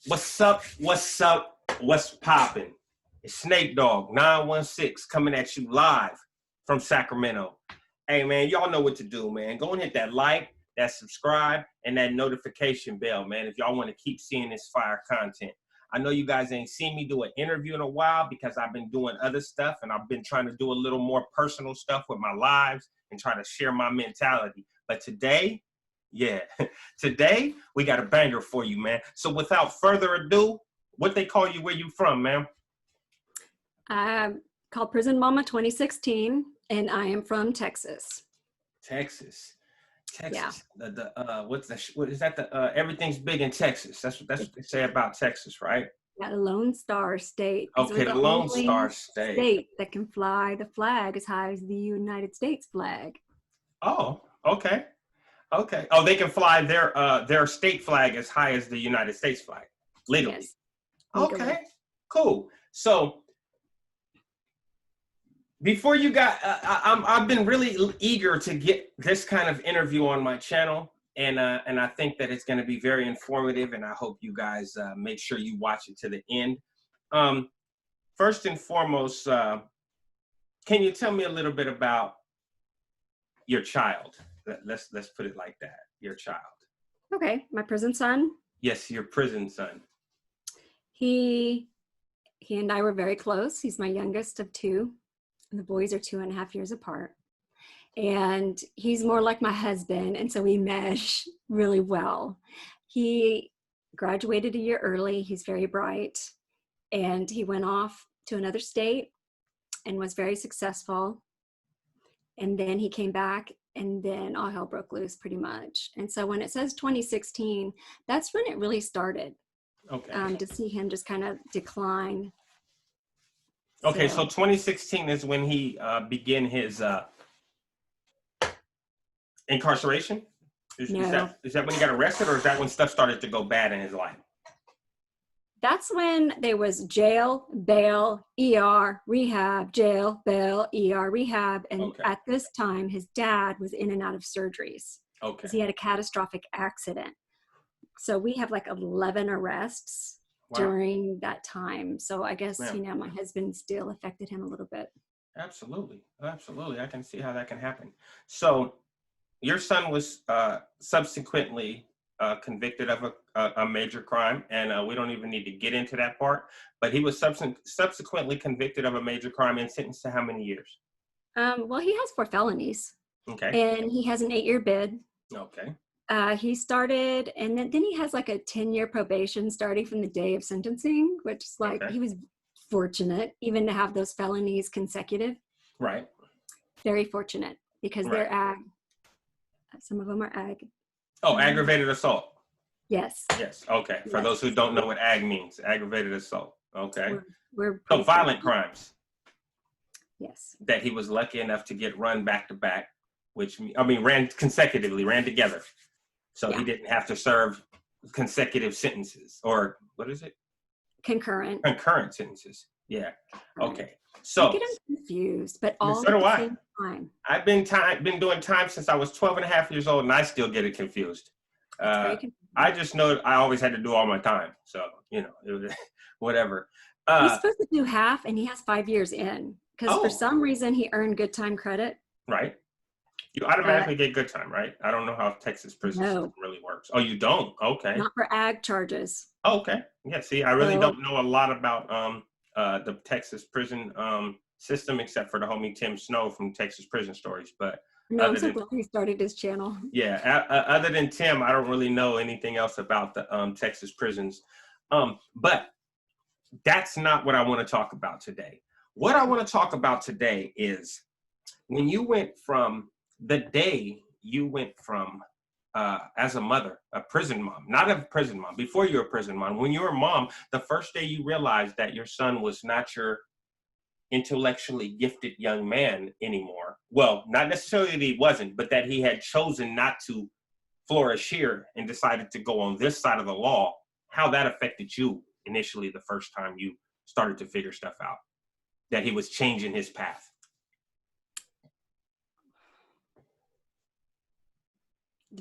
What's up? What's up? What's poppin'? It's Snake Dog 916 coming at you live from Sacramento. Hey man, y'all know what to do, man. Go and hit that like, that subscribe, and that notification bell, man, if y'all want to keep seeing this fire content. I know you guys ain't seen me do an interview in a while because I've been doing other stuff and I've been trying to do a little more personal stuff with my lives and try to share my mentality. But today, today we got a banger for you, man. So without further ado, what they call you, where you from, man? I'm called Prison Mama 2016, and I am from Texas. Texas. Yeah. What is that? Everything's big in Texas. That's what they say about Texas, right? Yeah, the Lone Star State. Okay, the Lone Star State that can fly the flag as high as the United States flag. Oh, okay. Okay. Oh, they can fly their state flag as high as the United States flag, legally. Yes. Okay, cool. So before you got, I've been really eager to get this kind of interview on my channel, and I think that it's going to be very informative, and I hope you guys make sure you watch it to the end. First and foremost, can you tell me a little bit about your child? Let's put it like that. Your child. Okay, my prison son. Yes, your prison son. He and I were very close. He's my youngest of two. And the boys are 2.5 years apart. And he's more like my husband, and so we mesh really well. He graduated a year early. He's very bright. And he went off to another state and was very successful. And then he came back, and then all hell broke loose pretty much. And so when it says 2016, that's when it really started. Okay. To see him just kind of decline. Okay, so 2016 is when he began his incarceration? Is that when he got arrested, or is that when stuff started to go bad in his life? That's when there was jail, bail, ER, rehab, jail, bail, ER, rehab. And at this time, his dad was in and out of surgeries. Okay. Because he had a catastrophic accident. So we have like 11 arrests. Wow. During that time. So I guess, my husband still affected him a little bit. Absolutely. I can see how that can happen. So your son was subsequently convicted of a major crime, and we don't even need to get into that part, but he was subsequently convicted of a major crime and sentenced to how many years? Well, he has 4 felonies. Okay. And he has an 8-year bid. Okay. He started, and then he has like a 10-year probation starting from the day of sentencing, which is like, he was fortunate even to have those felonies consecutive. Right. Very fortunate because they're ag. Some of them are ag. Oh, aggravated assault. Yes. Yes. Okay. For those who don't know what ag means, aggravated assault. Okay. We're so violent crimes. Yes. That he was lucky enough to get run back to back, ran consecutively, ran together. So he didn't have to serve consecutive sentences, or what is it? Concurrent sentences. Yeah. Okay. So I get them confused, but all so at the same time. I've been doing time since I was 12.5 years old, and I still get it confused. I just know I always had to do all my time. So, it was whatever. He's supposed to do half, and he has 5 years in because for some reason he earned good time credit. Right. You automatically get good time, right? I don't know how Texas prison system really works. Oh, you don't? Okay. Not for ag charges. Oh, okay. Yeah, see, I really don't know a lot about the Texas prison system except for the homie Tim Snow from Texas Prison Stories. But no, I'm so glad he started his channel. Yeah, other than Tim, I don't really know anything else about the Texas prisons. But that's not what I want to talk about today. What I want to talk about today is when you went from the day you went from, as a mother, a prison mom, not a prison mom, before you were a prison mom, when you were a mom, the first day you realized that your son was not your intellectually gifted young man anymore. Well, not necessarily that he wasn't, but that he had chosen not to flourish here and decided to go on this side of the law, how that affected you initially the first time you started to figure stuff out, that he was changing his path.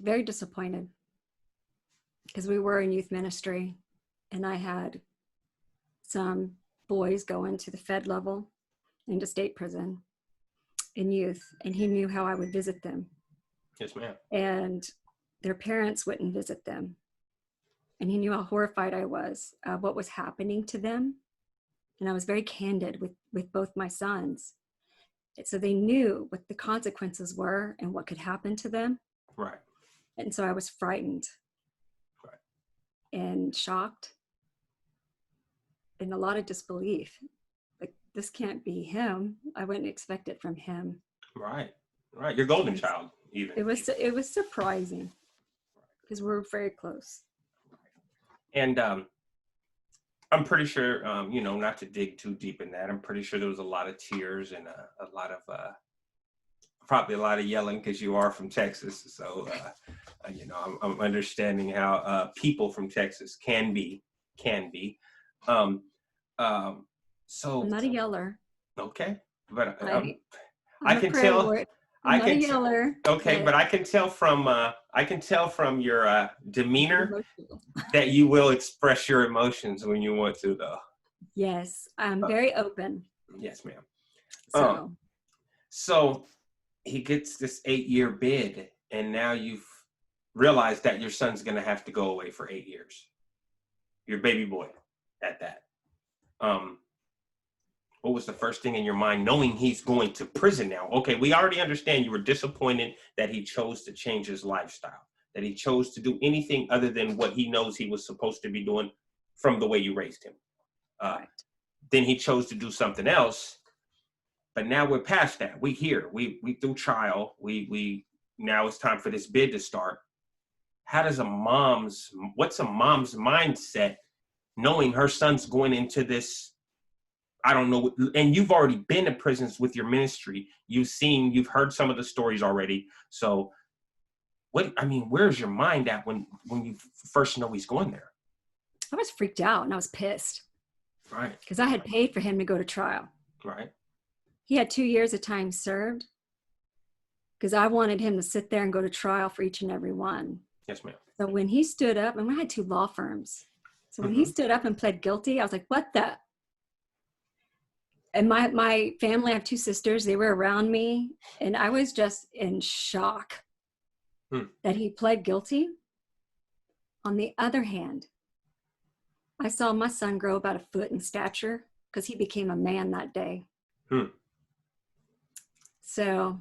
Very disappointed because we were in youth ministry and I had some boys go into the Fed level, into state prison in youth, and he knew how I would visit them. Yes, ma'am. And their parents wouldn't visit them. And he knew how horrified I was of what was happening to them. And I was very candid with both my sons. So they knew what the consequences were and what could happen to them. Right. And so I was frightened, Right. and shocked, and a lot of disbelief. Like, this can't be him. I wouldn't expect it from him. Right. Right. Your golden child, even. It was surprising because we're very close. And I'm pretty sure, not to dig too deep in that, I'm pretty sure there was a lot of tears and a lot of, probably a lot of yelling because you are from Texas. So, I'm understanding how people from Texas can be. So I'm not a yeller. okay, but I'm I a can prayer tell. warrior. I'm not a yeller. Okay, but I can tell from your demeanor Emotional. that you will express your emotions when you want to, though. Yes, I'm very open. Yes, ma'am. So So he gets this 8-year bid, and now you've realized that your son's going to have to go away for 8 years. Your baby boy, at that. What was the first thing in your mind, knowing he's going to prison now? Okay, we already understand you were disappointed that he chose to change his lifestyle, that he chose to do anything other than what he knows he was supposed to be doing from the way you raised him. correct. Then he chose to do something else, but now we're past that. We here, we through trial. We now it's time for this bid to start. What's a mom's mindset knowing her son's going into this? I don't know. And you've already been to prisons with your ministry. You've heard some of the stories already. So where's your mind at when you first know he's going there? I was freaked out and I was pissed. Right. Because I had paid for him to go to trial. Right. He had 2 years of time served because I wanted him to sit there and go to trial for each and every one. Yes, ma'am. So when he stood up, and we had 2 law firms. So when he stood up and pled guilty, I was like, what the? And my family, I have 2 sisters, they were around me, and I was just in shock that he pled guilty. On the other hand, I saw my son grow about 1 foot in stature because he became a man that day. So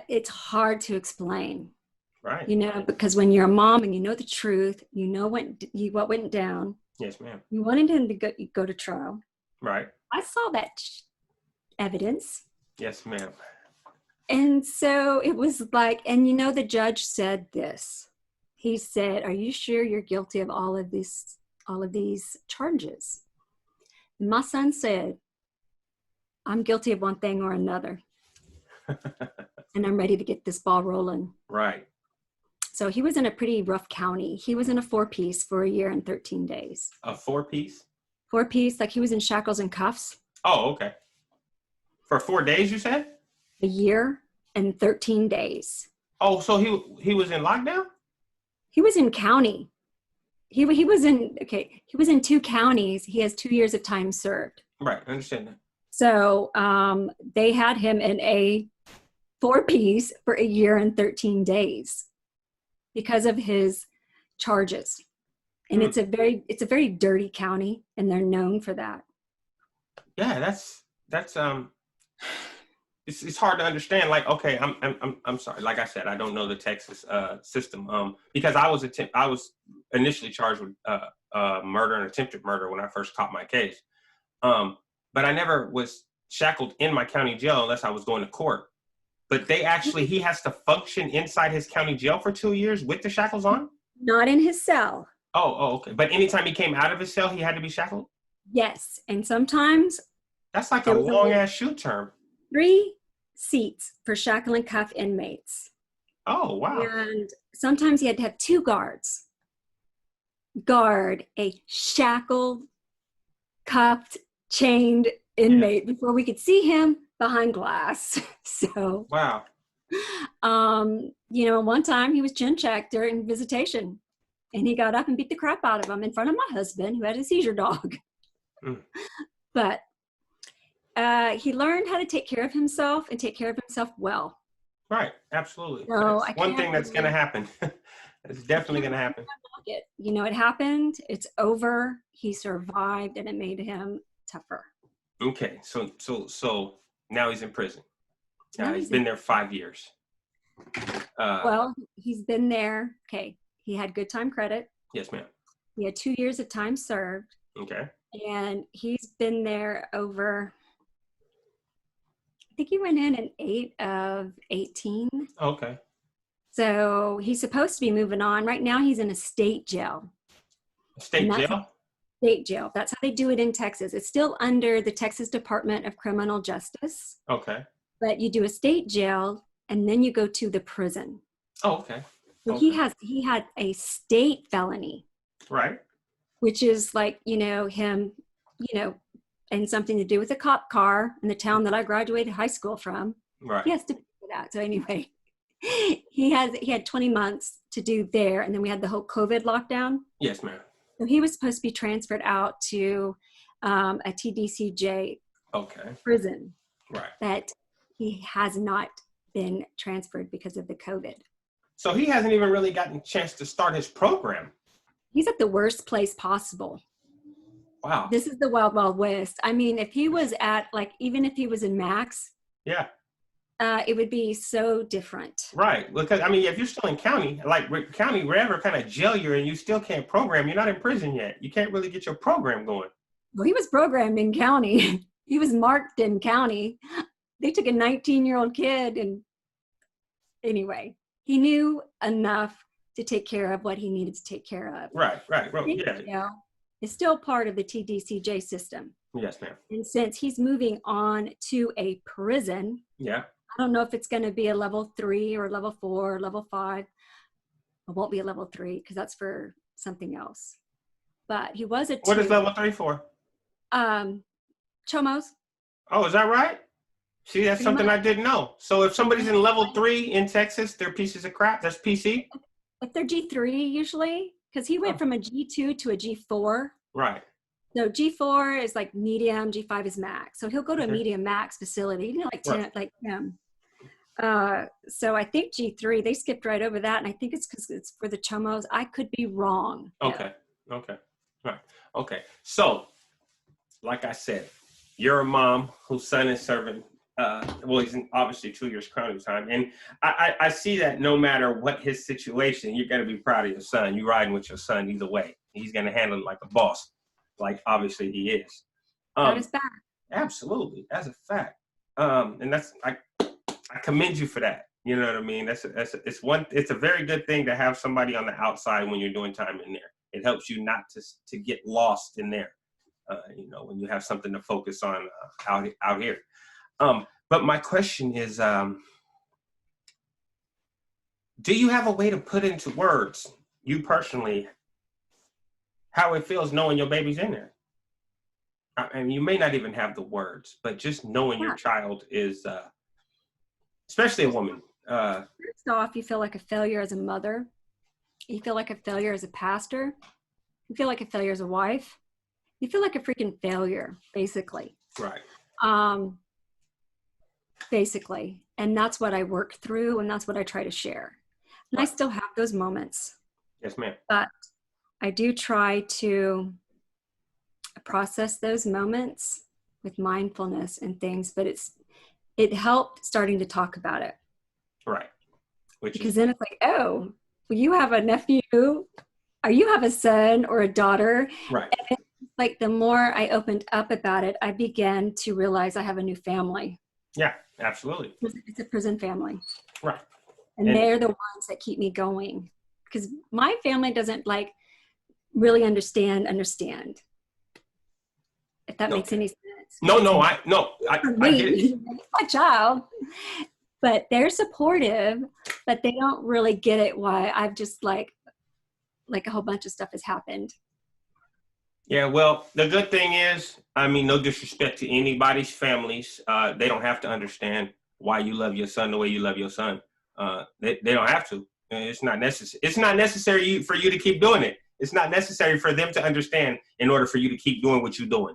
it's hard to explain. Right. Because when you're a mom and you know the truth, you know what went down. Yes, ma'am. You wanted him to go to trial. Right. I saw that evidence. Yes, ma'am. And so it was like, and the judge said this. He said, "Are you sure you're guilty of all of these charges?" And my son said, "I'm guilty of one thing or another." And I'm ready to get this ball rolling. Right. So he was in a pretty rough county. He was in a 4-piece for 1 year and 13 days. A 4-piece? 4-piece, like he was in shackles and cuffs. Oh, okay. For 4 days, you said? 1 year and 13 days. Oh, so he was in lockdown? He was in county. He was in 2 counties. He has 2 years of time served. Right, I understand that. So they had him in a 4-piece for 1 year and 13 days because of his charges. And it's a very dirty county, and they're known for that. Yeah, that's it's hard to understand. Like, okay, I'm sorry. Like I said, I don't know the Texas system because I was initially charged with murder and attempted murder when I first caught my case. But I never was shackled in my county jail unless I was going to court. But he has to function inside his county jail for 2 years with the shackles on? Not in his cell. Oh, okay. But anytime he came out of his cell, he had to be shackled? Yes. And sometimes that's like a long ass shoe term. 3 seats for shackle and cuff inmates. Oh, wow. And sometimes he had to have 2 guards guard a shackled, cuffed, chained inmate before we could see him behind glass. So, wow. One time he was chin checked during visitation. And he got up and beat the crap out of him in front of my husband, who had a seizure dog. Mm. But he learned how to take care of himself and take care of himself well. Right. Absolutely. So That's one thing that's going to happen. It's definitely going to happen. You know, it happened. It's over. He survived, and it made him tougher. Okay. So now he's in prison. Now He's been there 5 years. Well, he's been there. Okay. He had good time credit. Yes, ma'am. He had 2 years of time served. Okay. And he's been there over, I think he went in 8 of 18. Okay. So he's supposed to be moving on. Right now he's in a state jail. State jail? State jail. That's how they do it in Texas. It's still under the Texas Department of Criminal Justice. Okay. But you do a state jail and then you go to the prison. Oh, okay. So okay. he had a state felony. Right. Which is like, you know, him, you know, and something to do with a cop car in the town that I graduated high school from. Right. He has to pay for that. So anyway, he had 20 months to do there. And then we had the whole COVID lockdown. Yes, ma'am. So he was supposed to be transferred out to a TDCJ prison. Right. But he has not been transferred because of the COVID. So he hasn't even really gotten a chance to start his program. He's at the worst place possible. Wow. This is the Wild Wild West. I mean, if he was at, like, even if he was in Max, yeah, it would be so different. Right. Because, I mean, if you're still in county, like county, wherever kind of jail you're in, you still can't program. You're not in prison yet. You can't really get your program going. Well, he was programmed in county. He was marked in county. They took a 19-year-old kid, and anyway, he knew enough to take care of what he needed to take care of. Right. Well, yeah. You know, it's still part of the TDCJ system. Yes, ma'am. And since he's moving on to a prison, yeah, I don't know if it's going to be a level 3 or level 4 or level 5. It won't be a level 3 because that's for something else. But he was a 2. What is level 3 for? Chomos. Oh, is that right? See, that's something I didn't know. So if somebody's in level 3 in Texas, they're pieces of crap. That's PC? If they're G3 usually, because he went from a G2 to a G4. Right. So G4 is like medium, G5 is max. So he'll go to a medium max facility, you know, like 10, like him. So I think G3, they skipped right over that. And I think it's because it's for the Chomos. I could be wrong. Okay. Right. Okay. So, like I said, you're a mom whose son is serving, well, he's in obviously 2 years crowning time. And I see that no matter what his situation, you're going to be proud of your son. You're riding with your son either way. He's going to handle it like a boss, like obviously he is. That is bad. Absolutely. That's a fact. And that's, I commend you for that. You know what I mean? It's a very good thing to have somebody on the outside when you're doing time in there. It helps you not to get lost in there. You know, when you have something to focus on out here. But my question is, do you have a way to put into words, you personally, how it feels knowing your baby's in there? I mean, you may not even have the words, but just knowing your child is, especially a woman. First off, you feel like a failure as a mother. You feel like a failure as a pastor. You feel like a failure as a wife. You feel like a freaking failure, basically. Right. Basically. And that's what I work through, and that's what I try to share. And I still have those moments. Yes, ma'am. But I do try to process those moments with mindfulness and things, but it helped starting to talk about it. Right. Because then it's like, oh, well, you have a nephew, or you have a son or a daughter. Right. And like the more I opened up about it, I began to realize I have a new family. Yeah, absolutely. It's a prison family. Right. And they're the ones that keep me going. Because my family doesn't like really understand. If that makes any sense. No, I get it. My child. But they're supportive, but they don't really get it why I've just like a whole bunch of stuff has happened. Yeah, well, the good thing is, I mean, no disrespect to anybody's families. They don't have to understand why you love your son the way you love your son. They don't have to. It's not necessary. It's not necessary for you to keep doing it. It's not necessary for them to understand in order for you to keep doing what you're doing.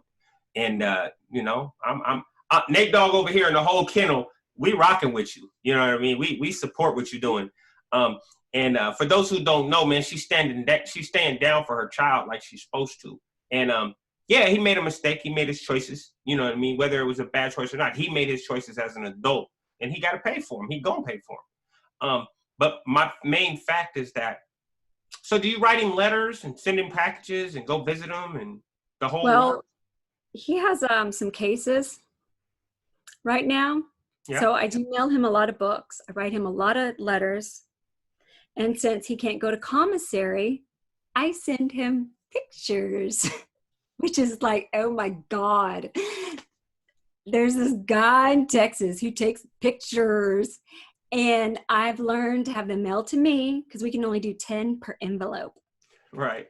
And you know, I'm Nate Dogg over here in the whole kennel. We rocking with you. You know what I mean? We support what you're doing. And for those who don't know, man, she's staying down for her child like she's supposed to. And yeah, he made a mistake. He made his choices. You know what I mean? Whether it was a bad choice or not, he made his choices as an adult, and he got to pay for them. He gonna pay for them. But my main fact is that. So, do you write him letters and send him packages and go visit him and the whole? Well, he has some cases right now. Yeah. So I do mail him a lot of books. I write him a lot of letters. And since he can't go to commissary, I send him pictures, which is like, oh my God. There's this guy in Texas who takes pictures, and I've learned to have them mailed to me because we can only do 10 per envelope. Right.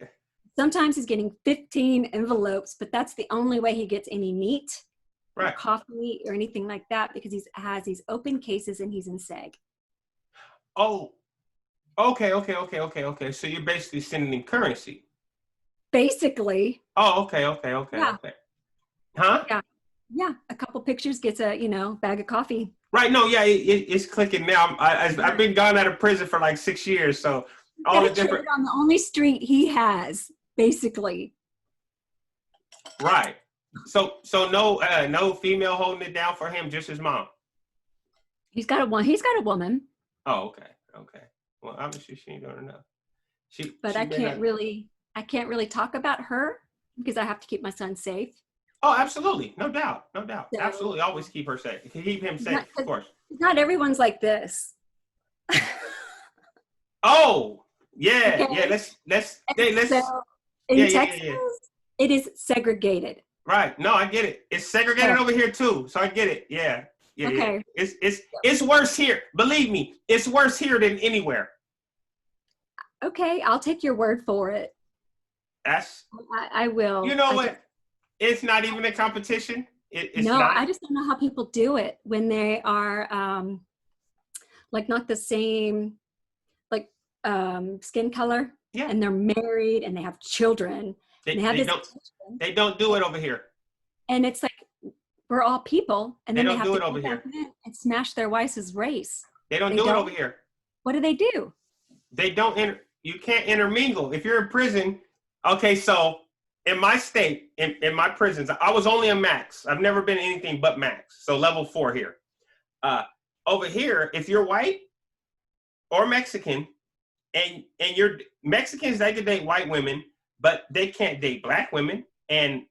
Sometimes he's getting 15 envelopes, but that's the only way he gets any meat, right, or coffee or anything like that, because he has these open cases and he's in seg. Oh, okay. So you're basically sending him currency. Basically. Oh, okay. Yeah. Okay. Huh? Yeah. A couple pictures gets a, bag of coffee. Right. No. Yeah. It's clicking now. I've been gone out of prison for like 6 years, so all the different on the only street he has, basically. Right. So no female holding it down for him, just his mom. He's got a woman. Oh, okay. Well, obviously she ain't doing enough. I can't really talk about her because I have to keep my son safe. Oh, absolutely. No doubt. So, absolutely. Always keep him safe, of course. Not everyone's like this. Oh, yeah. Okay. Yeah. Let's in Texas, it is segregated. Right. No, I get it. It's segregated over here too. So I get it. Yeah. Okay. Yeah. It's worse here. Believe me, it's worse here than anywhere. Okay, I'll take your word for it. I will. You know what? It's not even a competition. It's no, not. I just don't know how people do it when they are like not the same skin color. Yeah. And they're married and they have children. They don't do it over here. And it's like we're all people, and then they have don't do to it over here and smash their wife's race. They don't do it over here. What do they do? They don't you can't intermingle. If you're in prison, okay, so in my state, in my prisons, I was only a max. I've never been anything but max. So level 4 here. Over here, if you're white or Mexican, and you're Mexicans, they can date white women, but they can't date black women, and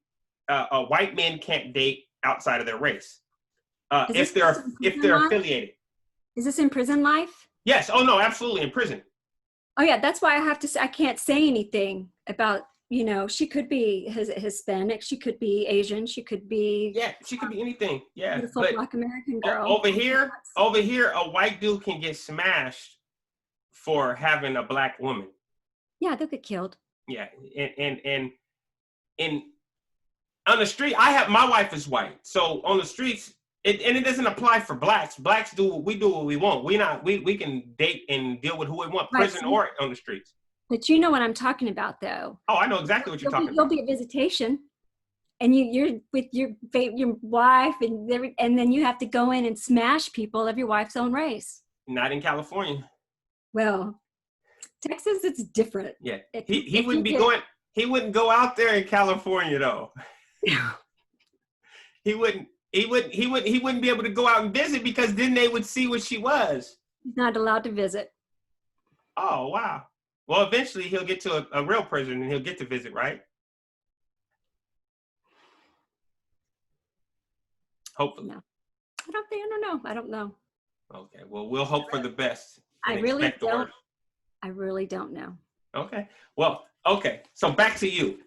white men can't date outside of their race if they're affiliated. Is this in prison life? Yes. Oh no, absolutely in prison. Oh yeah, that's why I have to say I can't say anything about, she could be Hispanic, she could be Asian, she could be she could be anything. Yeah. Beautiful Black American girl. Over here, a white dude can get smashed for having a black woman. Yeah, they'll get killed. Yeah, and on the street, my wife is white, so on the streets, it doesn't apply for blacks. Blacks do what we want. We can date and deal with who we want, prison or on the streets. But you know what I'm talking about, though. Oh, I know exactly what you're talking about. You'll be at visitation, and you're with your wife, and then you have to go in and smash people of your wife's own race. Not in California. Well, Texas, it's different. Yeah, he wouldn't be going. He wouldn't go out there in California though. He wouldn't be able to go out and visit because then they would see what she was. He's not allowed to visit. Oh wow. Well, eventually he'll get to a real prison and he'll get to visit, right? Hopefully. No. I don't know. Okay. Well, we'll hope for the best. I really don't know. Okay. Well, okay. So back to you.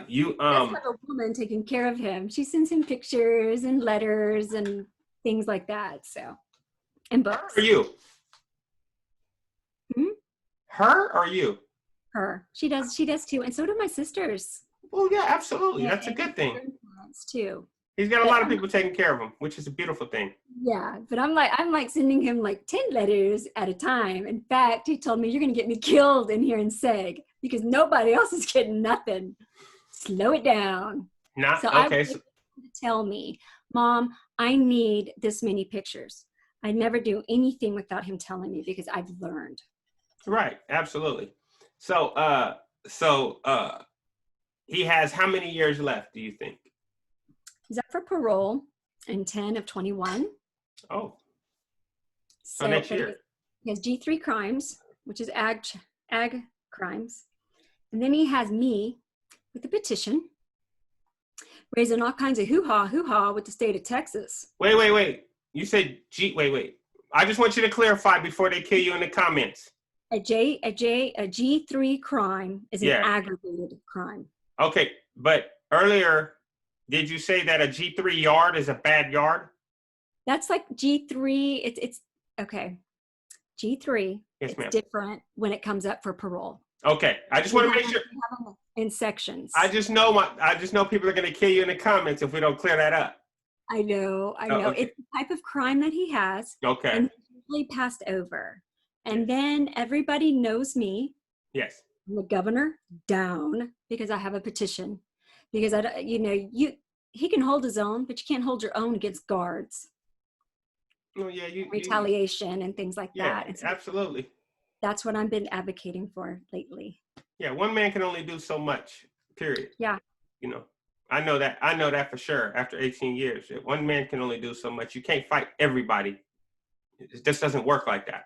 You have a woman taking care of him. She sends him pictures and letters and things like that. So, and books. Her or you? Her or you? Her. She does too, and so do my sisters. Well, yeah, absolutely. That's a good thing. Too. He's got a But lot of people taking care of him, which is a beautiful thing. yeah, but I'm like sending him like 10 letters at a time. In fact, he told me, you're going to get me killed in here in Seg because nobody else is getting nothing. Slow it down. Not So I would okay. like So, him to tell me, Mom, I need this many pictures. I never do anything without him telling me because I've learned. right, absolutely. So, he has how many years left? Do you think? He's up for parole in 10 of 21. Oh, so So, next but year. he has G3 crimes, which is ag crimes. And then he has me with a petition raising all kinds of hoo-ha with the state of Texas. Wait. You said G. Wait. I just want you to clarify before they kill you in the comments. A G3 crime is an Yeah. aggravated crime. Okay, but earlier, did you say that a G3 yard is a bad yard? That's like G3. It's okay. G3. Yes, It's ma'am. different when it comes up for parole. Okay, I just want to make sure. We have them in sections. I just know people are going to kill you in the comments if we don't clear that up. I know. Oh, okay. It's the type of crime that he has. Okay. And he's usually passed over. And then everybody knows me. Yes. I'm the governor down because I have a petition. Because he can hold his own, but you can't hold your own against guards. Oh yeah, retaliation and things like that. Yeah, absolutely. That's what I've been advocating for lately. Yeah, one man can only do so much. Period. Yeah. You know, I know that for sure. After 18 years, one man can only do so much. You can't fight everybody. It just doesn't work like that.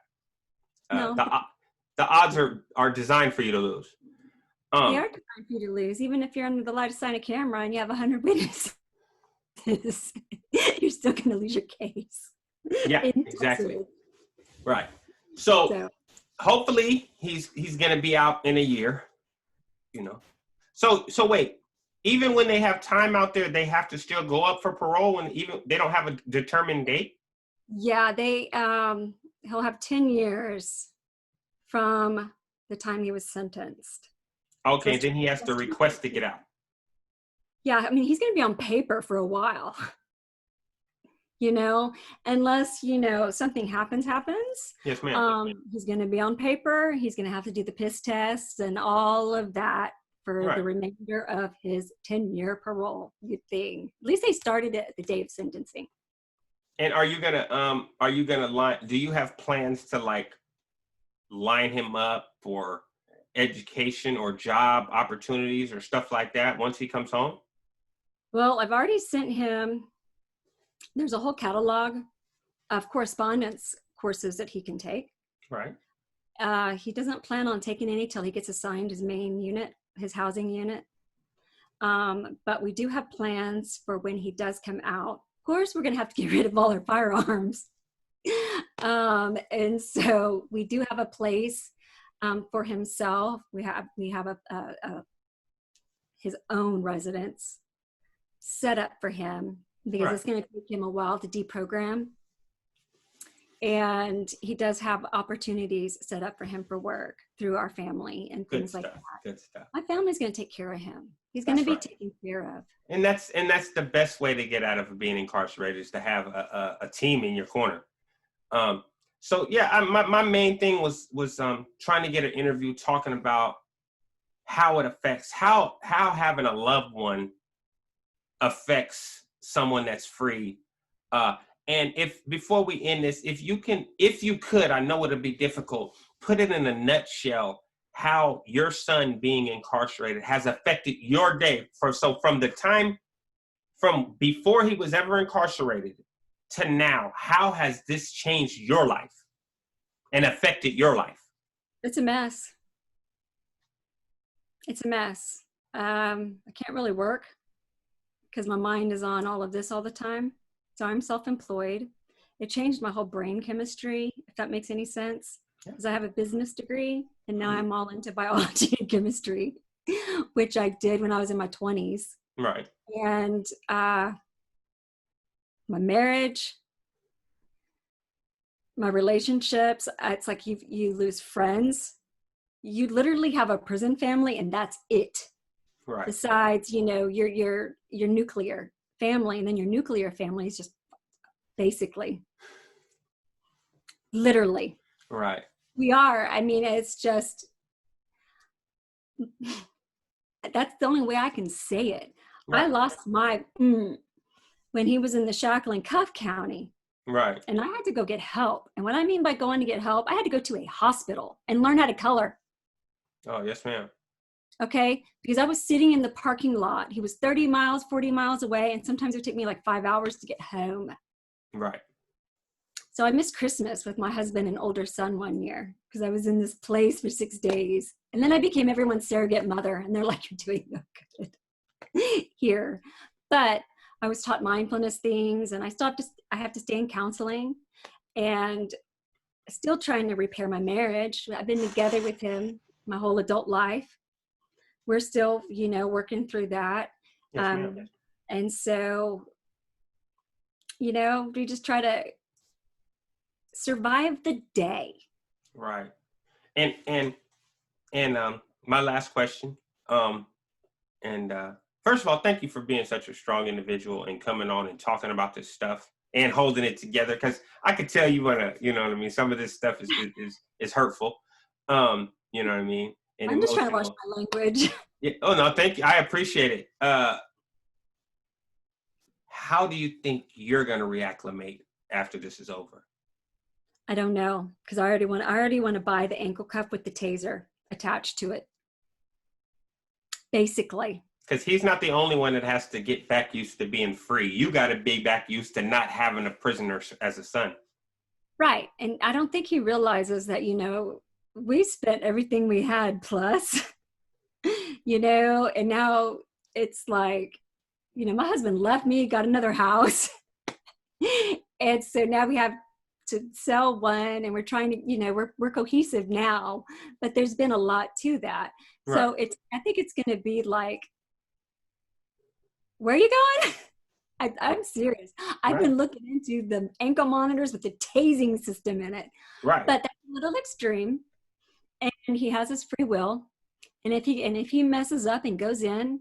No. The odds are designed for you to lose. They are designed for you to lose, even if you're under the light of sign a camera and you have 100 witnesses. You're still going to lose your case. Yeah, exactly. Right. So hopefully he's going to be out in a year. You know. So wait. Even when they have time out there, they have to still go up for parole, and even they don't have a determined date. Yeah, he'll have 10 years from the time he was sentenced. Okay, so then he has to request to get out. Yeah, I mean, he's going to be on paper for a while. Unless, something happens. Yes, ma'am. He's going to be on paper. He's going to have to do the piss tests and all of that for the remainder of his 10-year parole thing. At least they started it at the day of sentencing. And are you gonna do you have plans to line him up for education or job opportunities or stuff like that once he comes home? Well, I've already sent him, there's a whole catalog of correspondence courses that he can take. Right. He doesn't plan on taking any till he gets assigned his main unit, his housing unit. But we do have plans for when he does come out. Of course, we're going to have to get rid of all our firearms. And so we do have a place for himself. We have his own residence set up for him because it's going to take him a while to deprogram. And he does have opportunities set up for him for work through our family and things like that. Good stuff. My family's going to take care of him. He's going to be taken care of. And that's the best way to get out of being incarcerated is to have a team in your corner. So yeah, my main thing was trying to get an interview talking about how it affects how having a loved one affects someone that's free. And before we end this, if you could, I know it'll be difficult, put it in a nutshell how your son being incarcerated has affected your day. From the time from before he was ever incarcerated to now, how has this changed your life and affected your life? It's a mess. It's a mess. I can't really work because my mind is on all of this all the time. So I'm self-employed. It changed my whole brain chemistry, if that makes any sense. Because I have a business degree and now I'm all into biology and chemistry, which I did when I was in my 20s. Right. And my marriage, my relationships, it's like you lose friends. You literally have a prison family and that's it. Right. Besides, your nuclear family, and then your nuclear family is just basically, literally. Right. We are. I mean, it's just, that's the only way I can say it. I Right. lost my, when he was in the shackle in Cuff County, Right. and I had to go get help. And what I mean by going to get help, I had to go to a hospital and learn how to color. Oh, yes, ma'am. Okay. Because I was sitting in the parking lot. He was 30 miles, 40 miles away. And sometimes it would take me like 5 hours to get home. Right. So I missed Christmas with my husband and older son one year because I was in this place for 6 days. And then I became everyone's surrogate mother. And they're like, you're doing no good here. But I was taught mindfulness things, and I have to stay in counseling and still trying to repair my marriage. I've been together with him my whole adult life. We're still, working through that. Yes, ma'am. And so, we just try to survive the day. Right. And my last question. First of all, thank you for being such a strong individual and coming on and talking about this stuff and holding it together. Because I could tell you you know what I mean. Some of this stuff is hurtful. You know what I mean. And I'm just trying to emotional. watch my language. Yeah. Oh no, thank you. I appreciate it. How do you think you're going to reacclimate after this is over? I don't know, because I already want to buy the ankle cuff with the taser attached to it. Basically. Because he's not the only one that has to get back used to being free. You got to be back used to not having a prisoner as a son. Right. And I don't think he realizes that, we spent everything we had plus, and now it's like, my husband left me, got another house. And so now we have to sell one, and we're trying to, we're cohesive now, but there's been a lot to that. Right. So I think it's going to be like, where are you going? I'm serious. I've been looking into the ankle monitors with the tasing system in it. Right. But that's a little extreme. And he has his free will. And if he messes up and goes in,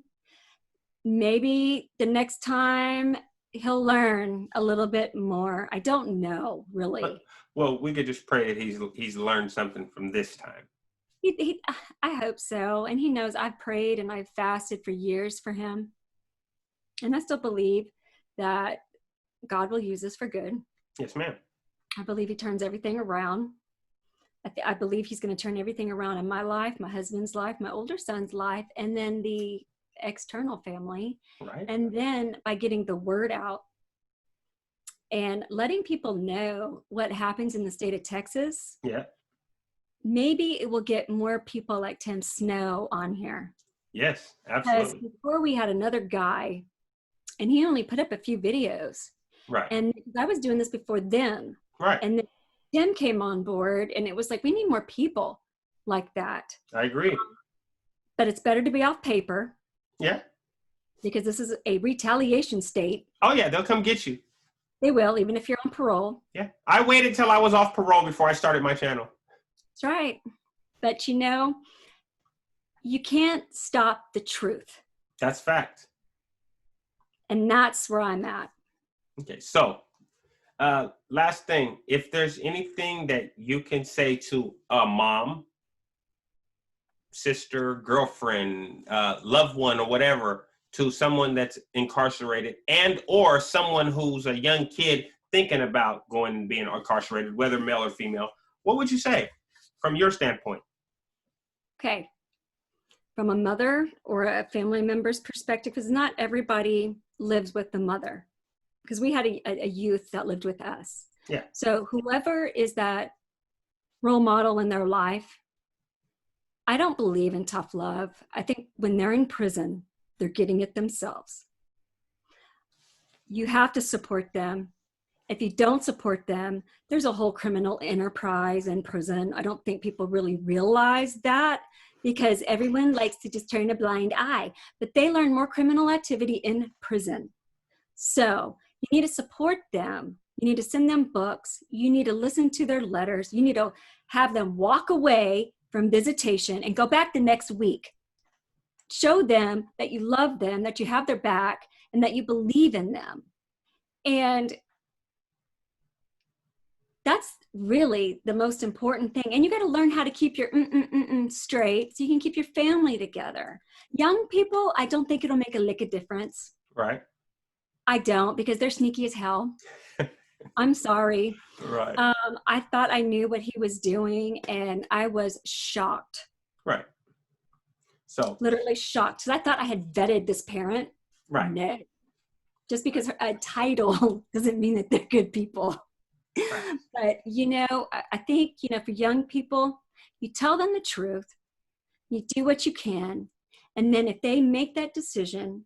maybe the next time he'll learn a little bit more. I don't know, really. Well, we could just pray that he's learned something from this time. I hope so. And he knows I've prayed and I've fasted for years for him. And I still believe that God will use this for good. Yes, ma'am. I believe he turns everything around. I believe he's going to turn everything around in my life, my husband's life, my older son's life, and then the external family. Right. And then by getting the word out and letting people know what happens in the state of Texas. Yeah. Maybe it will get more people like Tim Snow on here. Yes, absolutely. Because before we had another guy, and he only put up a few videos. Right. And I was doing this before then. Right. And then Tim came on board, and it was like, we need more people like that. I agree. But it's better to be off paper. Yeah. Because this is a retaliation state. Oh, yeah, they'll come get you. They will, even if you're on parole. Yeah. I waited till I was off parole before I started my channel. That's right. But you can't stop the truth. That's fact. And that's where I'm at. Okay, so last thing, if there's anything that you can say to a mom, sister, girlfriend, loved one, or whatever, to someone that's incarcerated and or someone who's a young kid thinking about going and being incarcerated, whether male or female, what would you say from your standpoint? Okay. From a mother or a family member's perspective, because not everybody lives with the mother, because we had a youth that lived with us. Yeah. So whoever is that role model in their life, I don't believe in tough love. I think when they're in prison, they're getting it themselves. You have to support them. If you don't support them, there's a whole criminal enterprise in prison. I don't think people really realize that, because everyone likes to just turn a blind eye, but they learn more criminal activity in prison. So you need to support them. You need to send them books. You need to listen to their letters. You need to have them walk away from visitation and go back the next week. Show them that you love them, that you have their back, and that you believe in them. And that's really the most important thing. And you got to learn how to keep your straight so you can keep your family together. Young people, I don't think it'll make a lick of difference. Right. I don't, because they're sneaky as hell. I'm sorry. Right. I thought I knew what he was doing, and I was shocked. Right. So Literally shocked. So I thought I had vetted this parent. right. No. Just because a title doesn't mean that they're good people. Right. But, I think, for young people, you tell them the truth, you do what you can, and then if they make that decision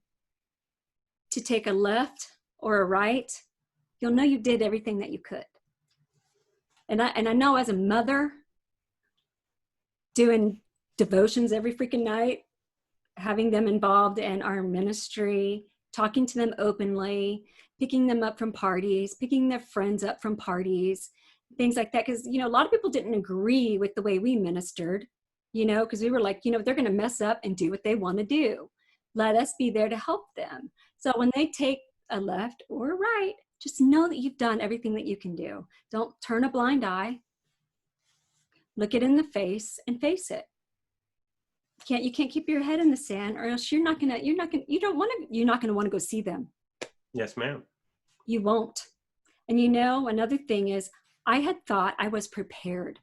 to take a left or a right, you'll know you did everything that you could. And I know as a mother, doing devotions every freaking night, having them involved in our ministry, talking to them openly, picking them up from parties, picking their friends up from parties, things like that. Because, a lot of people didn't agree with the way we ministered, because we were like, they're going to mess up and do what they want to do. Let us be there to help them. So when they take a left or a right, just know that you've done everything that you can do. Don't turn a blind eye. Look it in the face and face it. You can't keep your head in the sand, or else you're not gonna want to go see them. Yes, ma'am. You won't. And another thing is, I had thought I was prepared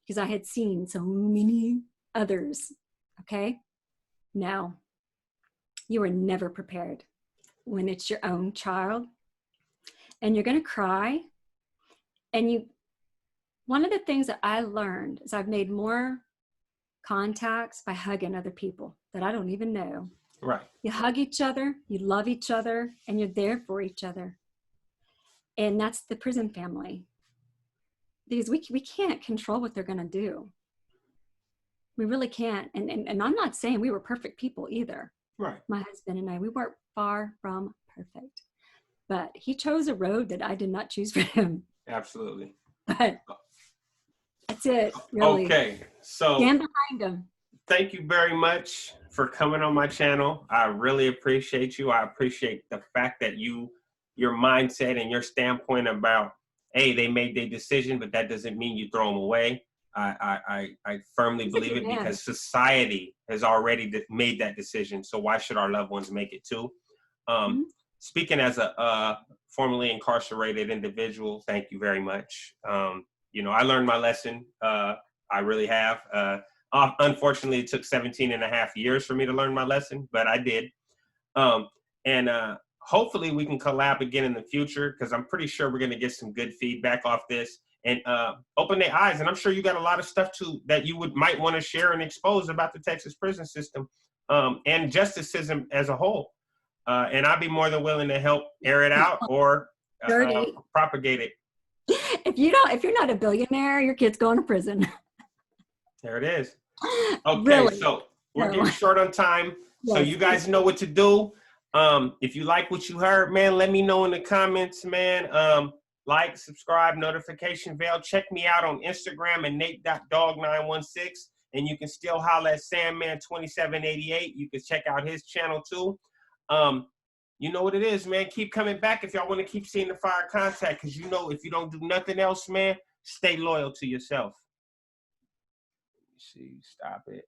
because I had seen so many others. Okay. No, you are never prepared when it's your own child, and you're going to cry. And one of the things that I learned is I've made more contacts by hugging other people that I don't even know. Right. You hug each other, you love each other, and you're there for each other. And that's the prison family. Because we can't control what they're going to do. We really can't. And I'm not saying we were perfect people either. Right. My husband and I, we weren't far from perfect. But he chose a road that I did not choose for him. Absolutely. But that's it, really. Okay. So stand behind him. Thank you very much for coming on my channel. I really appreciate you. I appreciate the fact that your mindset and your standpoint about, hey, they made their decision, but that doesn't mean you throw them away. I firmly believe it, because society has already made that decision. So why should our loved ones make it too? Speaking as a formerly incarcerated individual, thank you very much. I learned my lesson. I really have. Unfortunately, it took 17 and a half years for me to learn my lesson, but I did. And hopefully we can collab again in the future, because I'm pretty sure we're going to get some good feedback off this and open their eyes. And I'm sure you got a lot of stuff too that you might want to share and expose about the Texas prison system and justice system as a whole. And I'd be more than willing to help air it out or propagate it. If you're not a billionaire, your kid's going to prison. There it is. Okay, really? So we're getting short on time. Yes. So you guys know what to do. If you like what you heard, man, let me know in the comments, man. Like, subscribe, notification bell. Check me out on Instagram at Nate.dog916. And you can still holler at Sandman2788. You can check out his channel too. You know what it is, man. Keep coming back if y'all want to keep seeing the fire contact, because if you don't do nothing else, man, stay loyal to yourself. See, stop it.